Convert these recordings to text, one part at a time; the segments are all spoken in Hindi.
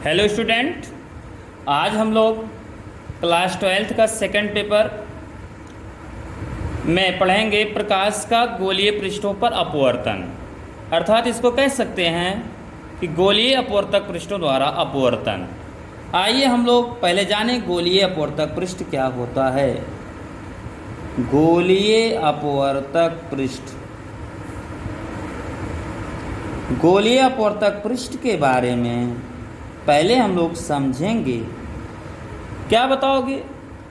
हेलो स्टूडेंट, आज हम लोग क्लास 12th का सेकंड पेपर में पढ़ेंगे प्रकाश का गोलीय पृष्ठों पर अपवर्तन। अर्थात इसको कह सकते हैं कि गोलीय अपवर्तक पृष्ठों द्वारा अपवर्तन। आइए हम लोग पहले जानें गोलीय अपवर्तक पृष्ठ क्या होता है। गोलीय अपवर्तक पृष्ठ, गोलीय अपवर्तक पृष्ठ के बारे में पहले हम लोग समझेंगे। क्या बताओगे?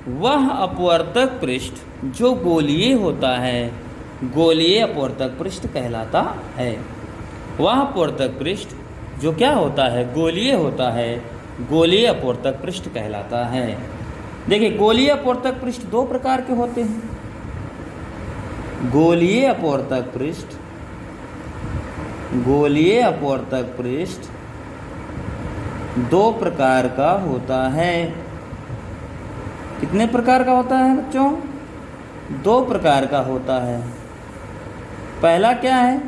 वह अपवर्तक पृष्ठ जो गोलीय होता है गोलीय अपवर्तक पृष्ठ कहलाता है। वह अपवर्तक पृष्ठ जो क्या होता है गोलीय होता है गोलीय अपवर्तक पृष्ठ कहलाता है। देखिए, गोलीय अपवर्तक पृष्ठ दो प्रकार के होते हैं। गोलीय अपवर्तक पृष्ठ, गोलीय अपवर्तक पृष्ठ दो प्रकार का होता है। कितने प्रकार का होता है बच्चों? दो प्रकार का होता है। पहला क्या है?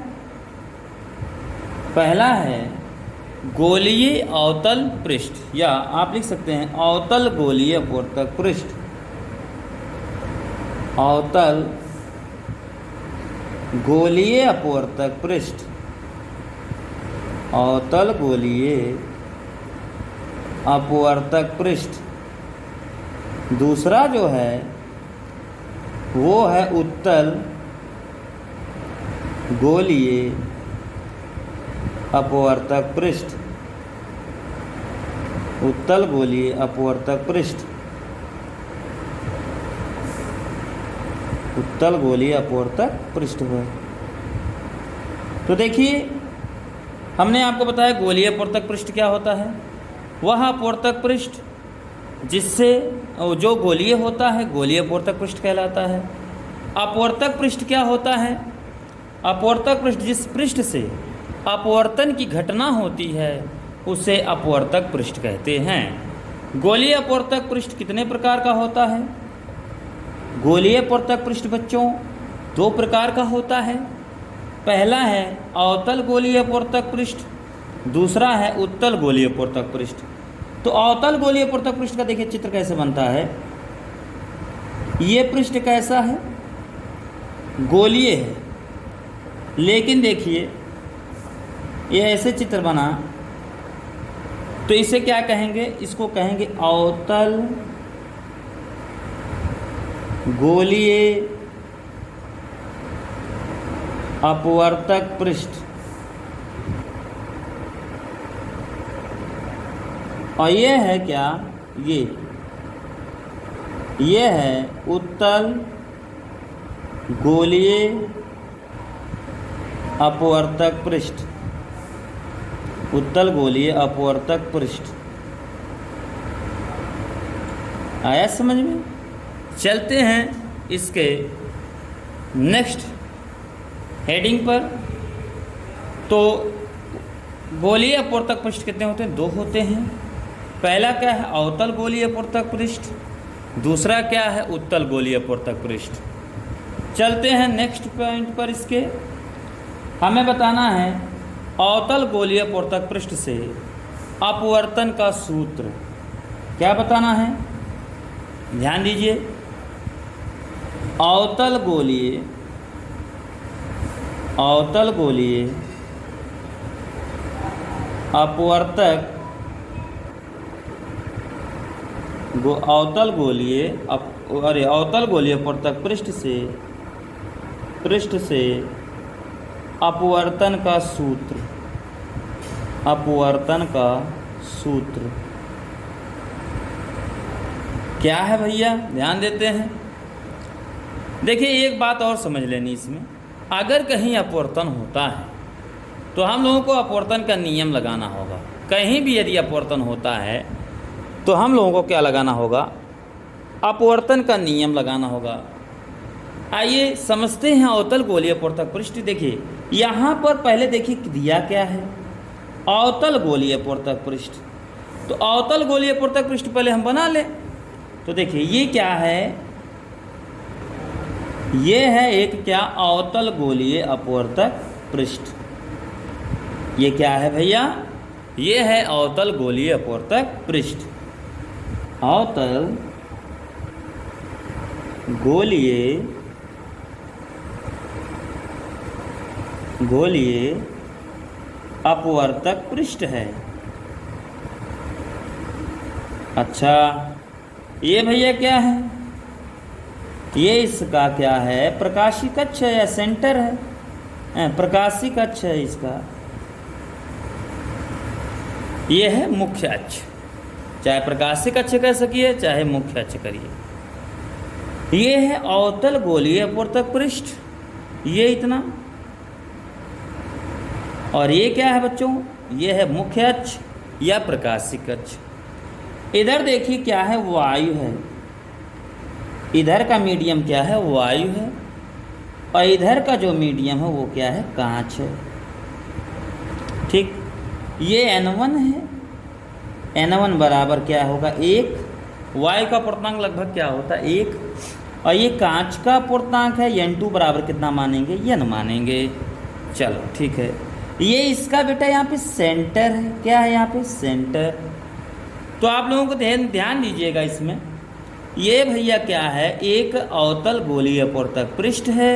पहला है गोलीय अवतल पृष्ठ, या आप लिख सकते हैं अवतल गोलीय अपवर्तक पृष्ठ। अवतल गोलीय अपवर्तक पृष्ठ, अवतल गोलीय अपवर्तक पृष्ठ। दूसरा जो है वो है उत्तल गोलीय अपवर्तक पृष्ठ। उत्तल गोलीय अपवर्तक पृष्ठ, उत्तल गोलीय अपवर्तक पृष्ठ है। तो देखिए, हमने आपको बताया गोलीय अपवर्तक पृष्ठ क्या होता है। वह अपवर्तक पृष्ठ जिससे जो गोलीय होता है गोलीय अपवर्तक पृष्ठ कहलाता है। अपवर्तक पृष्ठ क्या होता है? अपवर्तक पृष्ठ जिस पृष्ठ से अपवर्तन की घटना होती है उसे अपवर्तक पृष्ठ कहते हैं। गोलीय अपवर्तक पृष्ठ कितने प्रकार का होता है? गोलीय अपवर्तक पृष्ठ बच्चों दो प्रकार का होता है। पहला है अवतल गोलीय अपवर्तक पृष्ठ, दूसरा है उत्तल गोलीय अपवर्तक पृष्ठ। तो अवतल गोलीय अपवर्तक पृष्ठ का देखिए चित्र कैसे बनता है। ये पृष्ठ कैसा है? गोलीय है, लेकिन देखिए ये ऐसे चित्र बना तो इसे क्या कहेंगे? इसको कहेंगे अवतल गोलीय अपवर्तक पृष्ठ। और ये है क्या? ये है उत्तल गोलीय अपवर्तक पृष्ठ। उत्तल गोलीय अपवर्तक पृष्ठ आया समझ में? चलते हैं इसके नेक्स्ट हेडिंग पर। तो गोलीय अपवर्तक पृष्ठ कितने होते हैं? दो होते हैं। पहला क्या है? अवतल गोलीय अपवर्तक पृष्ठ। दूसरा क्या है? उत्तल गोलीय अपवर्तक पृष्ठ। चलते हैं नेक्स्ट पॉइंट पर। इसके हमें बताना है अवतल गोलीय अपवर्तक पृष्ठ से अपवर्तन का सूत्र। क्या बताना है? ध्यान दीजिए। अवतल गोलीय अपवर्तक अवतल गोलीय अपवर्तक पृष्ठ से अपवर्तन का सूत्र। अपवर्तन का सूत्र क्या है भैया? ध्यान देते हैं। देखिए, एक बात और समझ लेनी इसमें। अगर कहीं अपवर्तन होता है तो हम लोगों को अपवर्तन का नियम लगाना होगा। कहीं भी यदि अपवर्तन होता है तो हम लोगों को क्या लगाना होगा? अपवर्तन का नियम लगाना होगा। आइए समझते हैं अवतल गोलीय अपवर्तक पृष्ठ। देखिए यहाँ पर पहले देखिए दिया क्या है? अवतल गोलीय अपवर्तक पृष्ठ। तो अवतल गोलीय अपवर्तक पृष्ठ पहले हम बना लें। तो देखिए ये क्या है? ये है एक क्या? अवतल गोलीय अपवर्तक पृष्ठ। ये क्या है भैया? ये है अवतल गोलीय अपवर्तक पृष्ठ। अवतल गोलीय अपवर्तक पृष्ठ है। अच्छा, ये भैया क्या है? ये इसका क्या है? प्रकाशी कक्ष है या सेंटर है? प्रकाशी कक्ष है इसका। ये है मुख्य अक्ष, चाहे प्रकाशी कक्ष कह सकिए चाहे मुख्य अक्ष करिए। ये है अवतल गोलीय अपवर्तक पृष्ठ, ये इतना। और ये क्या है बच्चों? ये है मुख्य अक्ष या प्रकाशी कक्ष। इधर देखिए क्या है? वायु है। इधर का मीडियम क्या है? वायु है। और इधर का जो मीडियम है वो क्या है? कांच है। ठीक, ये N1 है। N1 बराबर क्या होगा? 1। वायु का पूर्णांक लगभग क्या होता है? 1। और ये कांच का पूर्णांक है। N2 बराबर कितना मानेंगे? N मानेंगे। चलो ठीक है। ये इसका बेटा यहाँ पे सेंटर है। क्या है यहाँ पे? सेंटर। तो आप लोगों को ध्यान दीजिएगा इसमें। ये भैया क्या है? एक अवतल गोलीय अपवर्तक पृष्ठ है।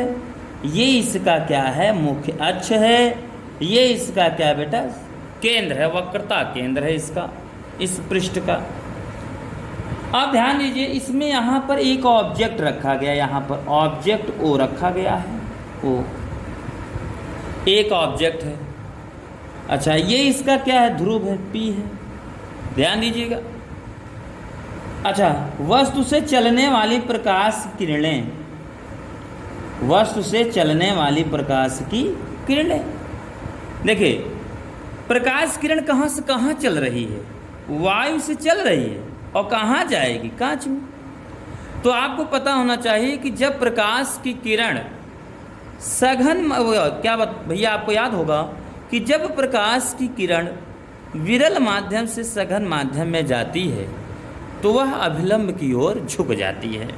ये इसका क्या है? मुख्य अक्ष है। ये इसका क्या बेटा? केंद्र है, वक्रता केंद्र है इसका, इस पृष्ठ का। अब ध्यान दीजिए, इसमें यहाँ पर एक ऑब्जेक्ट रखा गया। यहाँ पर ऑब्जेक्ट O रखा गया है। O एक ऑब्जेक्ट है। अच्छा, ये इसका क्या है? ध्रुव है, P है। ध्यान दीजिएगा। अच्छा, वस्तु से चलने वाली प्रकाश किरणें, वस्तु से चलने वाली प्रकाश की किरणें। देखिए, प्रकाश किरण कहाँ से कहाँ चल रही है? वायु से चल रही है। और कहाँ जाएगी? कांच में। तो आपको पता होना चाहिए कि जब प्रकाश की किरण सघन, क्या बात भैया आपको याद होगा कि जब प्रकाश की किरण विरल माध्यम से सघन माध्यम में जाती है तो वह अभिलंब की ओर झुक जाती है।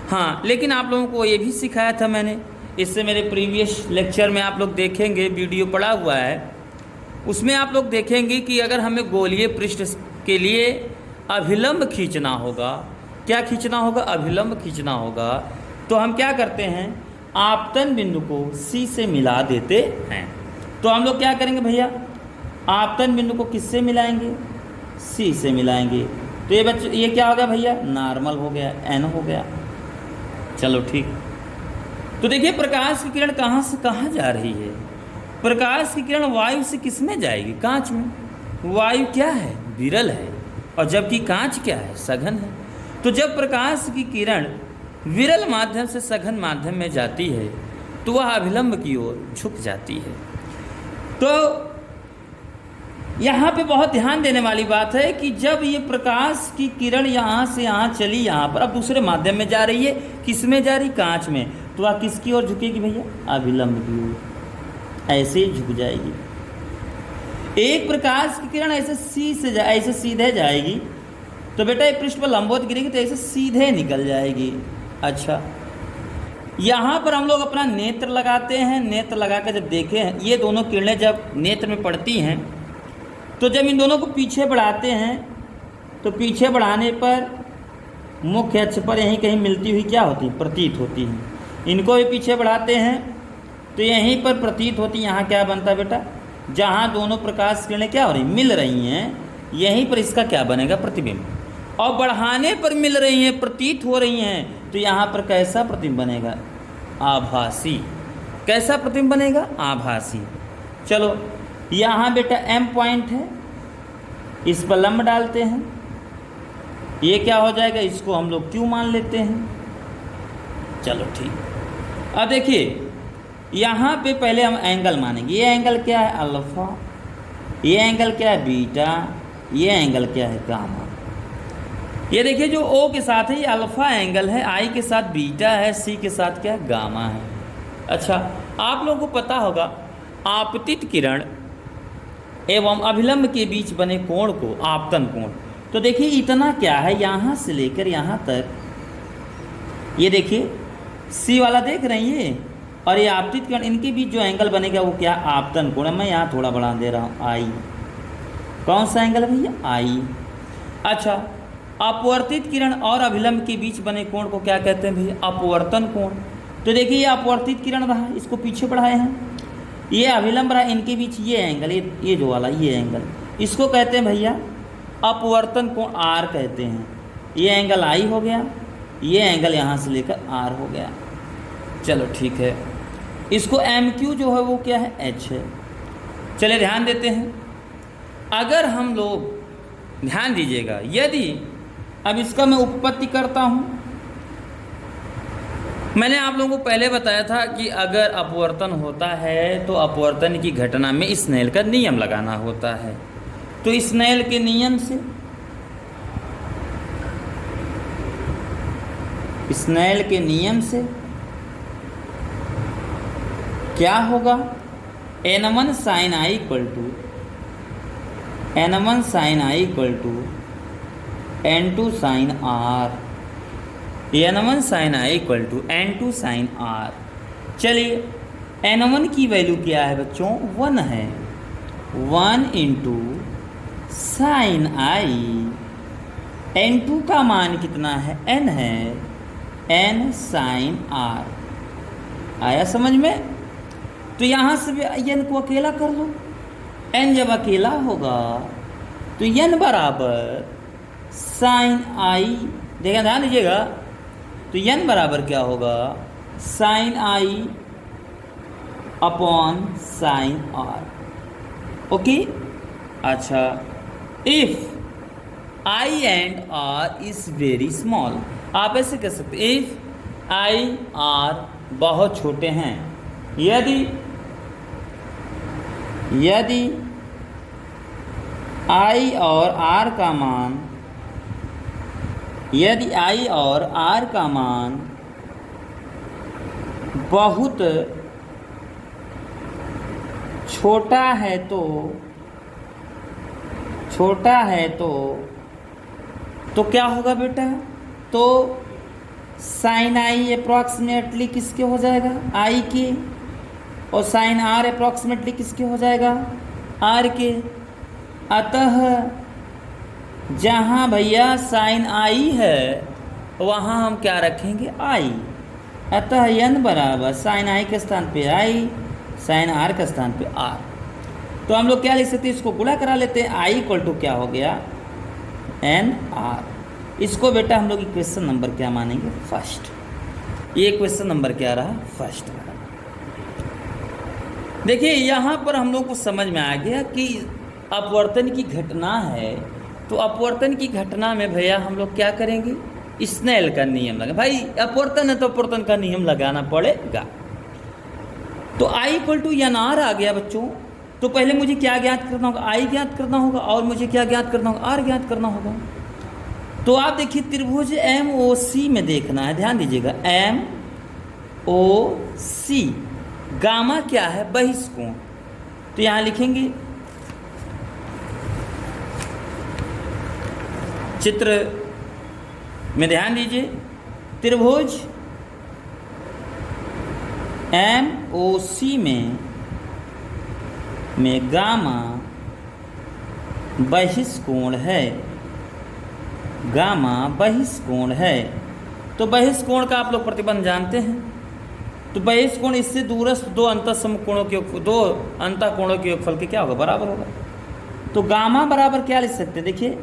हाँ, लेकिन आप लोगों को ये भी सिखाया था मैंने, इससे मेरे प्रीवियस लेक्चर में आप लोग देखेंगे, वीडियो पड़ा हुआ है, उसमें आप लोग देखेंगे कि अगर हमें गोलीय पृष्ठ के लिए अभिलंब खींचना होगा, क्या खींचना होगा? अभिलंब खींचना होगा। तो हम क्या करते हैं? आपतन बिंदु को C से मिला देते हैं। तो हम लोग क्या करेंगे भैया? आपतन बिंदु को किससे मिलाएंगे? C से मिलाएंगे। तो ये बच्चे, ये क्या हो गया भैया? नॉर्मल हो गया, N हो गया। चलो ठीक। तो देखिए, प्रकाश की किरण कहाँ से कहाँ जा रही है? प्रकाश की किरण वायु से किस में जाएगी? कांच में। वायु क्या है? विरल है। और जबकि कांच क्या है? सघन है। तो जब प्रकाश की किरण विरल माध्यम से सघन माध्यम में जाती है तो वह अभिलंब की ओर झुक जाती है। तो यहाँ पे बहुत ध्यान देने वाली बात है कि जब ये प्रकाश की किरण यहाँ से यहाँ चली, यहाँ पर अब दूसरे माध्यम में जा रही है। किस में जा रही? कांच में। तो वह किसकी ओर झुकेगी भैया? अभिलंब की ओर। ऐसे ही झुक जाएगी। एक प्रकाश की किरण ऐसे ऐसे सीधे जाएगी तो बेटा ये पृष्ठ पर लंबवत गिरेगी तो ऐसे सीधे निकल जाएगी। अच्छा, यहाँ पर हम लोग अपना नेत्र लगाते हैं। नेत्र लगा कर जब देखें हैं, ये दोनों किरणें जब नेत्र में पड़ती हैं तो जब इन दोनों को पीछे बढ़ाते हैं तो पीछे बढ़ाने पर मुख्य अक्ष पर यहीं कहीं मिलती हुई क्या होती है? प्रतीत होती है। इनको भी पीछे बढ़ाते हैं तो यहीं पर प्रतीत होती। यहाँ क्या बनता है बेटा? जहाँ दोनों प्रकाश किरणें क्या हो रही? मिल रही हैं, यहीं पर इसका क्या बनेगा? प्रतिबिंब। और बढ़ाने पर मिल रही हैं, प्रतीत हो रही हैं, तो यहाँ पर कैसा प्रतिबिंब बनेगा? आभासी। कैसा प्रतिबिंब बनेगा? आभासी। चलो, यहाँ बेटा M पॉइंट है, इस पर लंब डालते हैं। ये क्या हो जाएगा? इसको हम लोग Q मान लेते हैं। चलो ठीक। अब देखिए, यहाँ पे पहले हम एंगल मानेंगे। ये एंगल क्या है? अल्फा। ये एंगल क्या है? बीटा। ये एंगल क्या है? गामा। ये देखिए, जो O के साथ है ये अल्फा एंगल है, I के साथ बीटा है, C के साथ क्या है? गामा है। अच्छा, आप लोगों को पता होगा आपतित किरण एवं अभिलंब के बीच बने कोण को आपतन कोण। तो देखिए, इतना क्या है? यहाँ से लेकर यहाँ तक, ये देखिए C वाला देख रहे हैं ये, और ये आपतित किरण, इनके बीच जो एंगल बनेगा वो क्या? आपतन कोण। मैं यहाँ थोड़ा बढ़ा दे रहा हूँ I। कौन सा एंगल भैया? आई। अच्छा, अपवर्तित किरण और अभिलंब के बीच बने कोण को क्या कहते हैं भैया? अपवर्तन कोण। तो देखिए ये अपवर्तित किरण रहा, इसको पीछे बढ़ाए हैं, ये अभिलंब रहा, इनके बीच ये एंगल, ये जो वाला ये एंगल, इसको कहते हैं भैया अपवर्तन कोण, आर कहते हैं। ये एंगल आई हो गया, ये एंगल यहाँ से लेकर आर हो गया। चलो ठीक है, इसको एम क्यू जो है वो क्या है? एच है। चलिए ध्यान देते हैं, अगर हम लोग ध्यान दीजिएगा, यदि अब इसका मैं उपपत्ति करता हूँ, मैंने आप लोगों को पहले बताया था कि अगर अपवर्तन होता है तो अपवर्तन की घटना में स्नेल का नियम लगाना होता है। तो स्नेल के नियम से, स्नेल के नियम से क्या होगा? n1 sin i equal to n1 sin i equal to n2 sin r, n1 sin i equal to n2 sin r। चलिए n1 की वैल्यू क्या है बच्चों? 1 है, 1 इंटू साइन आई। n2 का मान कितना है? n है, n sin r। आया समझ में? तो यहाँ से भी n को अकेला कर लो, n जब अकेला होगा तो n बराबर साइन आई, देखा ध्यान दीजिएगा, तो n बराबर क्या होगा? Sine i upon sine r. Okay. अच्छा, if i and r is very small, आप ऐसे कह सकते, इफ आई आर बहुत छोटे हैं, यदि आई और आर का मान, यदि आई और आर का मान बहुत छोटा है तो क्या होगा बेटा? तो साइन आई अप्रॉक्सीमेटली किसके हो जाएगा? आई के, और साइन आर अप्रॉक्सीमेटली किसके हो जाएगा? आर के। अतः जहाँ भैया साइन आई है वहाँ हम क्या रखेंगे? आई। अतः n बराबर साइन आई के स्थान पे आई, साइन आर के स्थान पे आर। तो हम लोग क्या लिख सकते हैं? इसको गुणा करा लेते हैं, आई इक्वल टू क्या हो गया? N r. इसको बेटा हम लोग इक्वेशन नंबर क्या मानेंगे? फर्स्ट। ये इक्वेशन नंबर क्या रहा? फर्स्ट रहा। देखिए यहाँ पर हम लोग को समझ में आ गया कि अपवर्तन की घटना है, तो अपवर्तन की घटना में भैया हम लोग क्या करेंगे? स्नेल का नियम लगा। भाई अपवर्तन है तो अपवर्तन का नियम लगाना पड़ेगा। तो I equal to n are आ गया बच्चों। तो पहले मुझे क्या ज्ञात करना होगा? आई ज्ञात करना होगा, और मुझे क्या ज्ञात करना होगा? आर ज्ञात करना होगा। तो आप देखिए त्रिभुज एम ओ सी में देखना है, ध्यान दीजिएगा, एम ओ सी, गामा क्या है? बहिष्कोण। तो यहाँ लिखेंगे चित्र में, ध्यान दीजिए, त्रिभुज एम ओ सी में गामा बहिष्कोण है, गामा बहिष्कोण है। तो बहिष्कोण का आप लोग प्रतिबंध जानते हैं। तो बहिष्कोण इससे दूरस्थ दो अंतःसमकोणों के दो अंतःकोणों के योगफल के क्या होगा? बराबर होगा। तो गामा बराबर क्या लिख सकते हैं? देखिए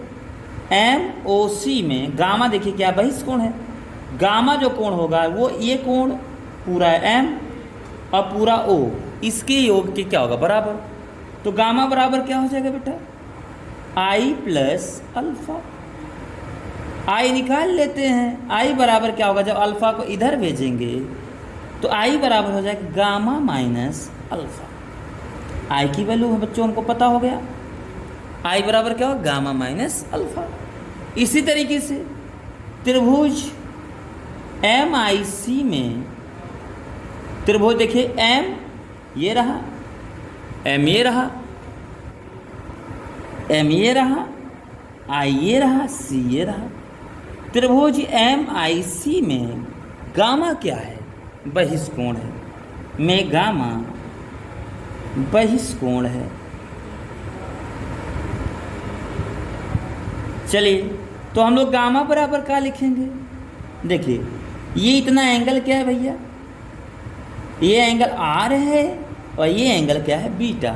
एम ओ सी में गामा देखिए क्या बहिष्कोण है, गामा जो कोण होगा वो ये कोण पूरा एम और पूरा ओ, इसके योग के क्या होगा? बराबर। तो गामा बराबर क्या हो जाएगा बेटा? आई प्लस अल्फा। आई निकाल लेते हैं, आई बराबर क्या होगा? जब अल्फा को इधर भेजेंगे तो आई बराबर हो जाएगा गामा माइनस अल्फा। आई की वैल्यू बच्चों हमको पता हो गया, आई बराबर क्या होगा? Gamma minus alpha. इसी तरीके से त्रिभुज एम आई सी में, त्रिभुज देखिए एम ये रहा, एम ये रहा, एम ये रहा, आई ये रहा, सी ये रहा। त्रिभुज एम आई सी में गामा क्या है? बहिष्कोण है, में गामा बहिष्कोण है। चलिए, तो हम लोग गामा बराबर क्या लिखेंगे? देखिए, ये इतना एंगल क्या है भैया? ये एंगल आर है और ये एंगल क्या है? बीटा।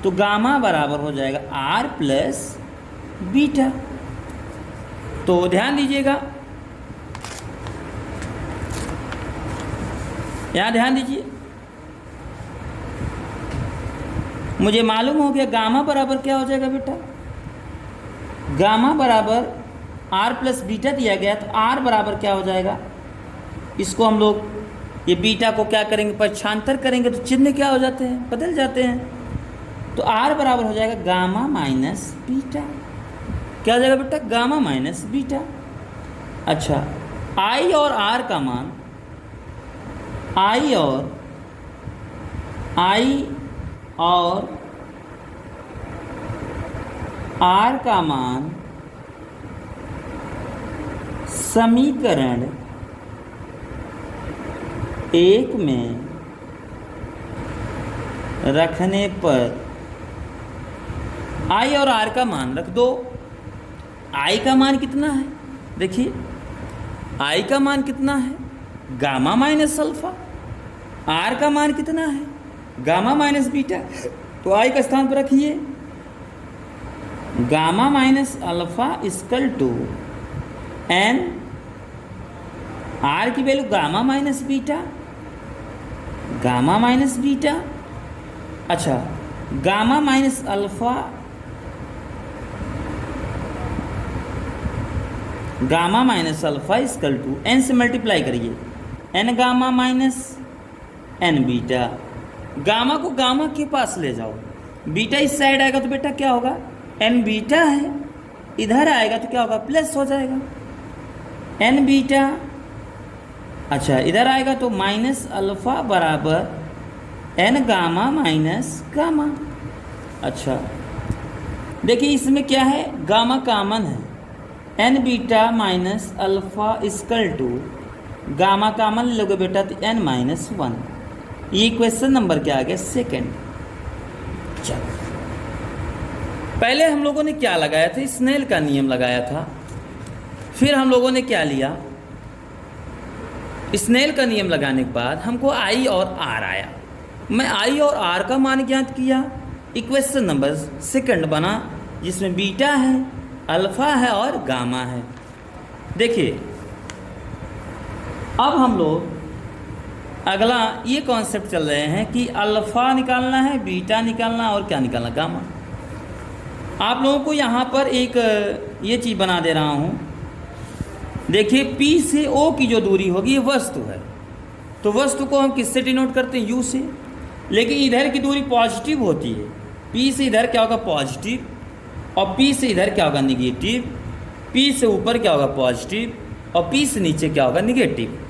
तो गामा बराबर हो जाएगा आर प्लस बीटा। तो ध्यान दीजिएगा, यहाँ ध्यान दीजिए, मुझे मालूम हो गया गामा बराबर क्या हो जाएगा बेटा? गामा बराबर आर प्लस बीटा दिया गया, तो आर बराबर क्या हो जाएगा? इसको हम लोग ये बीटा को क्या करेंगे? पक्षांतर करेंगे तो चिन्ह क्या हो जाते हैं? बदल जाते हैं। तो आर बराबर हो जाएगा गामा माइनस बीटा। क्या हो जाएगा बेटा? Gamma minus beta. अच्छा, आई और आर का मान, आई और आर का मान समीकरण 1 में रखने पर आई और आर का मान रख दो। आई का मान कितना है? देखिए, आई का मान कितना है? Gamma minus alpha. आर का मान कितना है? Gamma minus beta. तो आई का स्थान पर रखिए gamma minus alpha equal to n, r की value gamma minus beta, gamma minus beta. अच्छा, gamma minus alpha, gamma minus alpha equal to n से मल्टीप्लाई करिए, n gamma minus n beta. Gamma को गामा के पास ले जाओ, बीटा इस साइड आएगा तो बेटा क्या होगा? एन बीटा है, इधर आएगा तो क्या होगा? प्लस हो जाएगा एन बीटा। अच्छा, इधर आएगा तो माइनस अल्फा बराबर एन गामा माइनस गामा। अच्छा, देखिए इसमें क्या है? गामा कामन है, n beta minus alpha equal to gamma common लोगे बेटा तो एन माइनस 1। ये क्वेश्चन नंबर क्या आ गया? सेकेंड। चलो, पहले हम लोगों ने क्या लगाया था? स्नेल का नियम लगाया था। फिर हम लोगों ने क्या लिया? स्नेल का नियम लगाने के बाद हमको आई और आर आया। मैं आई और आर का मान ज्ञात किया, इक्वेशन नंबर सेकंड बना, जिसमें बीटा है, अल्फा है और गामा है। देखिए, अब हम लोग अगला ये कॉन्सेप्ट चल रहे हैं कि अल्फा निकालना है, बीटा निकालना और क्या निकालना? गामा। आप लोगों को यहाँ पर एक ये चीज़ बना दे रहा हूँ। देखिए, P से O की जो दूरी होगी ये वस्तु है, तो वस्तु को हम किससे डिनोट करते हैं? U से। लेकिन इधर की दूरी पॉजिटिव होती है, P से इधर क्या होगा? पॉजिटिव, और P से इधर क्या होगा? निगेटिव। P से ऊपर क्या होगा? पॉजिटिव, और P से नीचे क्या होगा? निगेटिव।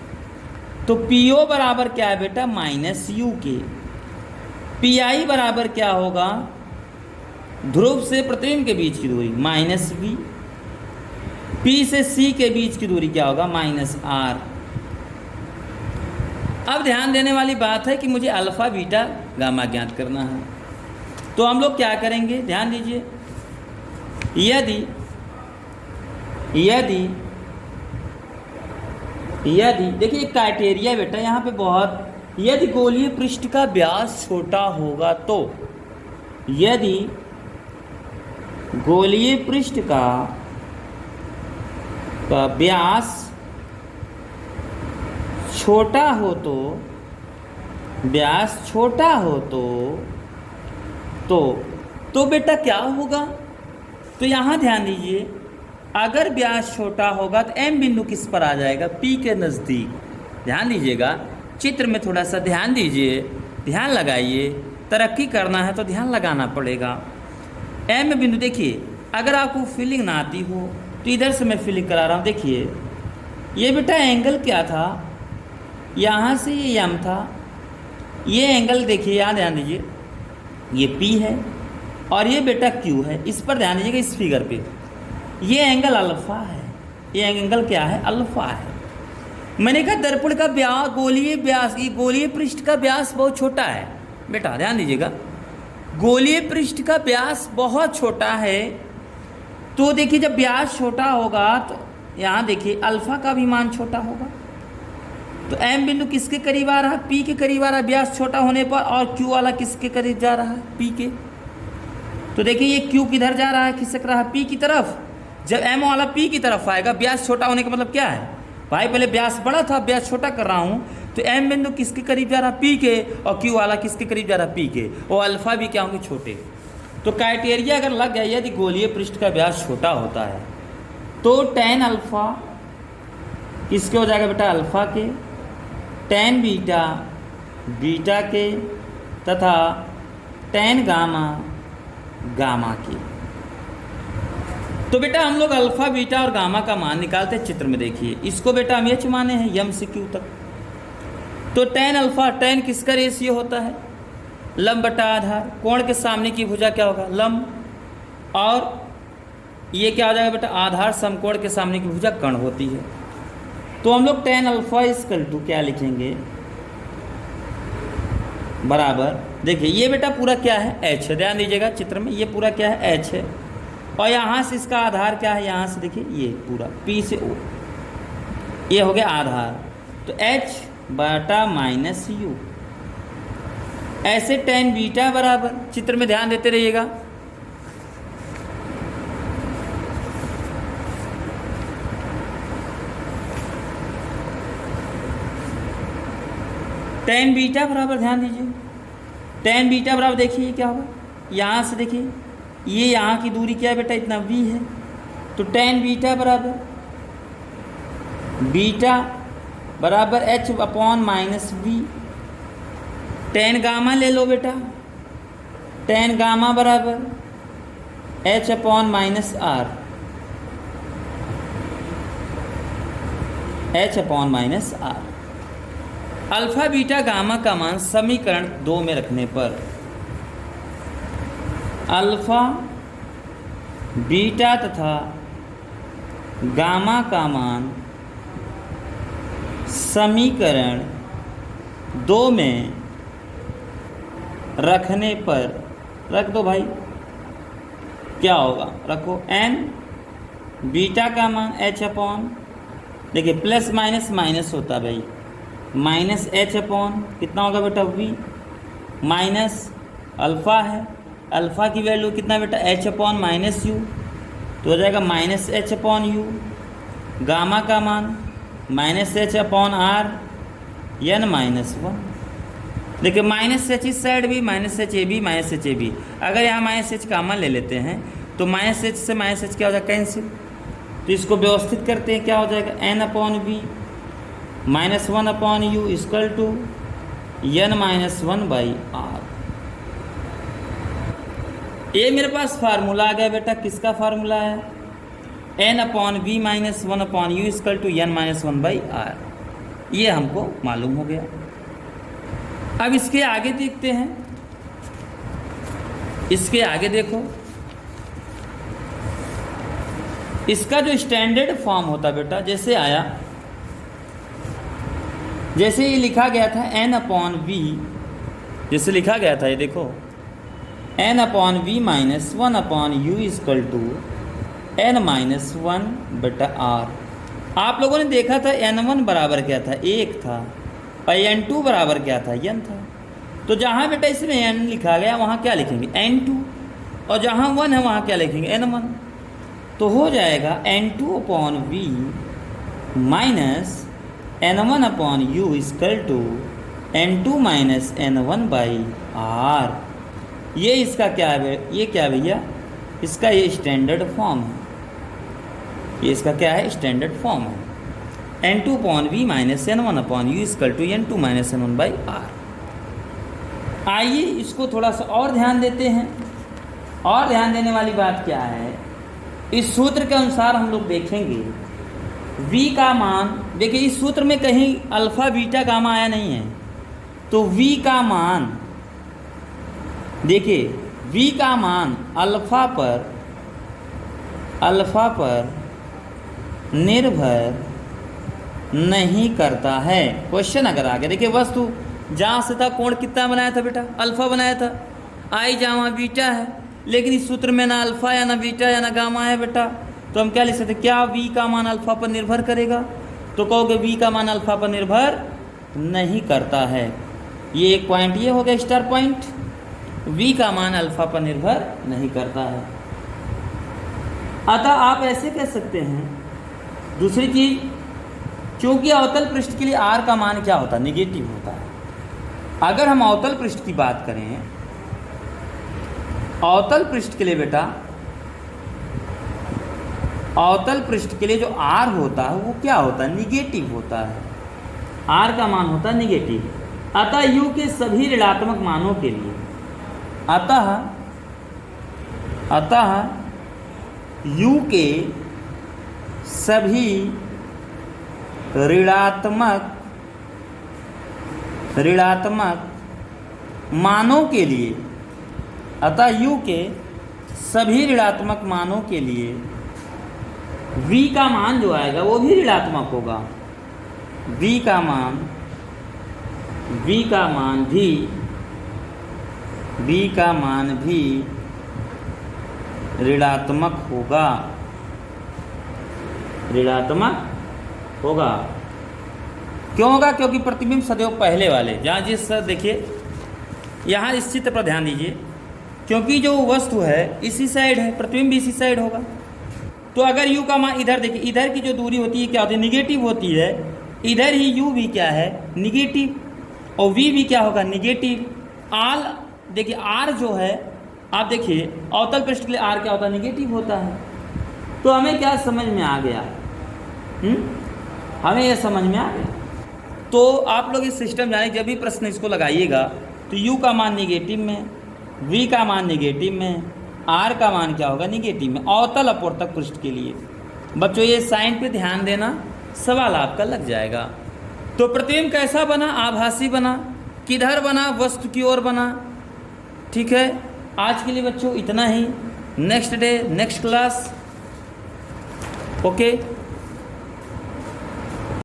तो PO बराबर क्या है बेटा? माइनस यू के। PI बराबर क्या होगा? ध्रुव से प्रतिबिंब के बीच की दूरी माइनस V। P से C के बीच की दूरी क्या होगा? Minus R। अब ध्यान देने वाली बात है कि मुझे अल्फा बीटा गामा ज्ञात करना है। तो हम लोग क्या करेंगे? ध्यान दीजिए, यदि यदि यदि देखिए एक क्राइटेरिया बेटा यहाँ पे बहुत, यदि गोलीय पृष्ठ का व्यास छोटा होगा तो, यदि गोलीय पृष्ठ का व्यास छोटा हो तो, व्यास छोटा हो तो बेटा क्या होगा? तो यहाँ ध्यान दीजिए, अगर व्यास छोटा होगा तो M बिंदु किस पर आ जाएगा? P के नज़दीक। ध्यान दीजिएगा, चित्र में थोड़ा सा ध्यान दीजिए, ध्यान लगाइए। तरक्की करना है तो ध्यान लगाना पड़ेगा। M बिंदु, देखिए अगर आपको फीलिंग ना आती हो तो इधर से मैं फीलिंग करा रहा हूँ। देखिए ये बेटा एंगल क्या था? यहाँ से ये M था, ये एंगल देखिए, यहाँ ध्यान दीजिए, ये P है और ये बेटा Q है। इस पर ध्यान दीजिएगा, इस फिगर पे ये एंगल अल्फा है, ये एंगल क्या है? अल्फा है। मैंने कहा दर्पण का व्यास, गोलीय व्यास, ये गोलीय पृष्ठ का व्यास बहुत छोटा है। बेटा ध्यान दीजिएगा, गोलीय पृष्ठ का व्यास बहुत छोटा है, तो देखिए जब ब्याज छोटा होगा तो यहाँ देखिए अल्फा का भी मान छोटा होगा। तो एम बिंदु किसके करीब आ रहा है? पी के करीब आ रहा है ब्याज छोटा होने पर, और क्यू वाला किसके करीब जा रहा है? पी के। तो देखिए ये क्यू किधर जा रहा है? खिसक रहा है पी की तरफ। जब एम वाला पी की तरफ आएगा, ब्याज छोटा होने का मतलब क्या है भाई? पहले ब्याज बड़ा था, ब्याज छोटा कर रहा हूँ, तो एम बिंदु किसके करीब जा रहा है? पी के, और क्यू वाला किसके करीब जा रहा है? पी के, और अल्फा भी क्या होंगे? छोटे। तो क्राइटेरिया अगर लग गया, यदि गोलीय पृष्ठ का ब्याज छोटा होता है तो tan अल्फा किसके हो जाएगा बेटा? अल्फा के, tan बीटा बीटा के, तथा tan गामा गामा के। तो बेटा हम लोग अल्फा बीटा और गामा का मान निकालते हैं। चित्र में देखिए, इसको बेटा हम एच माने हैं यम से क्यू तक। तो tan अल्फा, tan किसका रेशियो होता है? लंब बटा आधार। कोण के सामने की भुजा क्या होगा? लंब। और ये क्या हो जाएगा बेटा? आधार समकोण के सामने की भुजा कर्ण होती है। तो हम लोग tan अल्फा इक्वल टू क्या लिखेंगे? बराबर, देखिए ये बेटा पूरा क्या है? h है। ध्यान दीजिएगा चित्र में, ये पूरा क्या है? h है। और यहाँ से इसका आधार क्या है? यहाँ से देखिए ये पूरा P से O, ये हो गया आधार। तो h बटा माइनस u। ऐसे tan बीटा बराबर, चित्र में ध्यान देते रहिएगा, tan बीटा बराबर, ध्यान दीजिए tan बीटा बराबर, देखिए क्या होगा? यहाँ से देखिए ये यहाँ की दूरी क्या है बेटा? इतना v है। तो tan बीटा बराबर बीटा बराबर h upon minus v। tan gamma ले लो बेटा, tan गामा बराबर h upon minus r, h upon minus r। Alpha beta gamma का मान समीकरण 2 में रखने पर अल्फा बीटा तथा गामा का मान समीकरण 2 में रखने पर, रख दो भाई, क्या होगा? रखो n बीटा का मान h अपॉन, देखिए प्लस माइनस माइनस होता भाई, माइनस h अपॉन कितना होगा बेटा? v, माइनस अल्फ़ा है, अल्फ़ा की वैल्यू कितना बेटा? h अपॉन माइनस u, तो हो जाएगा minus h upon u। Gamma का मान minus h upon r, n minus 1। देखिए माइनस एच इस साइड भी, minus h a b, minus h a b. अगर यहाँ माइनस एच कॉमन ले लेते हैं तो माइनस एच से माइनस एच क्या हो जाएगा? कैंसिल। तो इसको व्यवस्थित करते हैं, क्या हो जाएगा? n upon b minus 1 upon u equal to n minus 1 by r. ये मेरे पास फार्मूला आ गया बेटा। किसका फार्मूला है? n upon b minus 1 upon u equal to n minus 1 by r. ये हमको मालूम हो गया। अब इसके आगे देखते हैं, इसके आगे देखो, इसका जो स्टैंडर्ड फॉर्म होता बेटा, जैसे आया, जैसे ये लिखा गया था n अपॉन बी, जैसे लिखा गया था, ये देखो n upon b minus 1 upon u equal to n minus 1 बटा आर। आप लोगों ने देखा था n1 बराबर क्या था? 1 था, और n2 बराबर क्या था? n था। तो जहाँ बेटा इसमें n लिखा गया वहाँ क्या लिखेंगे? n2, और जहाँ 1 है वहाँ क्या लिखेंगे? n1। तो हो जाएगा n2 upon v minus n1 upon u equal to n2 minus n1 by r. ये इसका क्या है? ये क्या भैया? इसका ये स्टैंडर्ड फॉर्म है। ये इसका क्या है? स्टैंडर्ड फॉर्म है। n2 upon v minus n1 upon u equal to n2 minus n1 by r. आइए इसको थोड़ा सा और ध्यान देते हैं। और ध्यान देने वाली बात क्या है? इस सूत्र के अनुसार हम लोग देखेंगे v का मान, देखिए इस सूत्र में कहीं अल्फ़ा बीटा गामा आया नहीं है, तो v का मान, देखिए v का मान अल्फ़ा पर निर्भर नहीं करता है। क्वेश्चन अगर आ गया, देखिए वस्तु जहाँ से था कोण कितना बनाया था बेटा? अल्फ़ा बनाया था। आई जहाँ बीटा है, लेकिन इस सूत्र में ना अल्फा या ना बीटा या ना गामा है बेटा, तो हम क्या लिख सकते हैं, क्या v का मान अल्फा पर निर्भर करेगा? तो कहोगे v का मान अल्फा पर निर्भर नहीं करता है। ये एक पॉइंट ये हो गया स्टार पॉइंट, v का मान अल्फा पर निर्भर नहीं करता है। अतः आप ऐसे कह सकते हैं। दूसरी चीज, क्योंकि अवतल पृष्ठ के लिए r का मान क्या होता है, निगेटिव होता है। अगर हम अवतल पृष्ठ की बात करें, अवतल पृष्ठ के लिए बेटा, अवतल पृष्ठ के लिए जो r होता है वो क्या होता है, निगेटिव होता है। r का मान होता है निगेटिव। अतः u के सभी ऋणात्मक मानों के लिए, अतः u के सभी ऋणात्मक मानों के लिए, अतः u के सभी ऋणात्मक मानों के लिए v का मान जो आएगा वो भी ऋणात्मक होगा। v का मान भी ऋणात्मक होगा। क्यों होगा? क्योंकि प्रतिबिंब सदैव पहले वाले, जहाँ जिस देखिए यहाँ इस चित्र पर ध्यान दीजिए, क्योंकि जो वस्तु है इसी साइड है, प्रतिबिंब भी इसी साइड होगा। तो अगर u का मान इधर देखिए, इधर की जो दूरी होती है क्या होती है, निगेटिव होती है। इधर ही u भी क्या है, निगेटिव, और v भी क्या होगा, निगेटिव। आल देखिए r जो है, आप देखिए अवतल पृष्ठ के लिए r क्या होता है, निगेटिव होता है। तो हमें क्या समझ में आ गया, हमें यह समझ में आ गया। तो आप लोग इस सिस्टम जाने, जब भी प्रश्न इसको लगाइएगा तो u का मान निगेटिव में, v का मान निगेटिव में, r का मान क्या होगा, निगेटिव में, अवतल अपवर्तक पृष्ठ के लिए। बच्चों ये साइन पे ध्यान देना, सवाल आपका लग जाएगा। तो प्रतिबिंब कैसा बना, आभासी बना, किधर बना, वस्तु की ओर बना। ठीक है, आज के लिए बच्चों इतना ही। Next day next class. Okay.